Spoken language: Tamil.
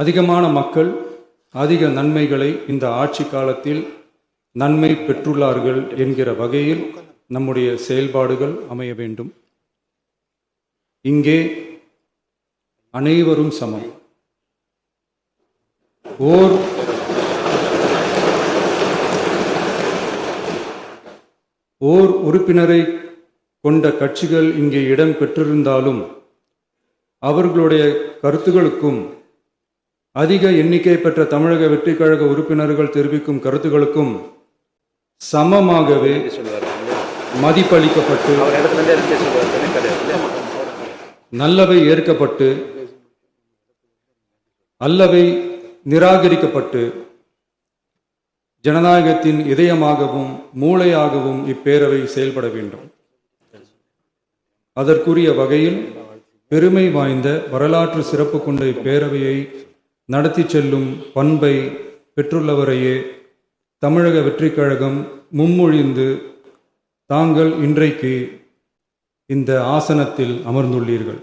அதிகமான மக்கள் அதிக நன்மைகளை இந்த ஆட்சி காலத்தில் நன்மை பெற்றுள்ளார்கள் என்கிற வகையில் நம்முடைய செயல்பாடுகள் அமைய வேண்டும். இங்கே அனைவரும் சமம். ஓர் உறுப்பினரை கொண்ட கட்சிகள் இங்கே இடம் பெற்றிருந்தாலும் அவர்களுடைய கருத்துகளுக்கும் அதிக எண்ணிக்கை பெற்ற தமிழக வெற்றி கழக உறுப்பினர்கள் தெரிவிக்கும் கருத்துகளுக்கும் சமமாகவே மதிப்பளிக்கப்பட்டு நல்லவை ஏற்கப்பட்டு அல்லவை நிராகரிக்கப்பட்டு ஜனநாயகத்தின் இதயமாகவும் மூளையாகவும் இப்பேரவை செயல்பட வேண்டும். அதற்குரிய வகையில் பெருமை வாய்ந்த வரலாற்று சிறப்பு கொண்ட இப்பேரவையை நடத்தி செல்லும் பண்பை பெற்றுள்ளவரையே தமிழக வெற்றி கழகம் முன்மொழிந்து தாங்கள் இன்றைக்கு இந்த ஆசனத்தில் அமர்ந்துள்ளீர்கள்.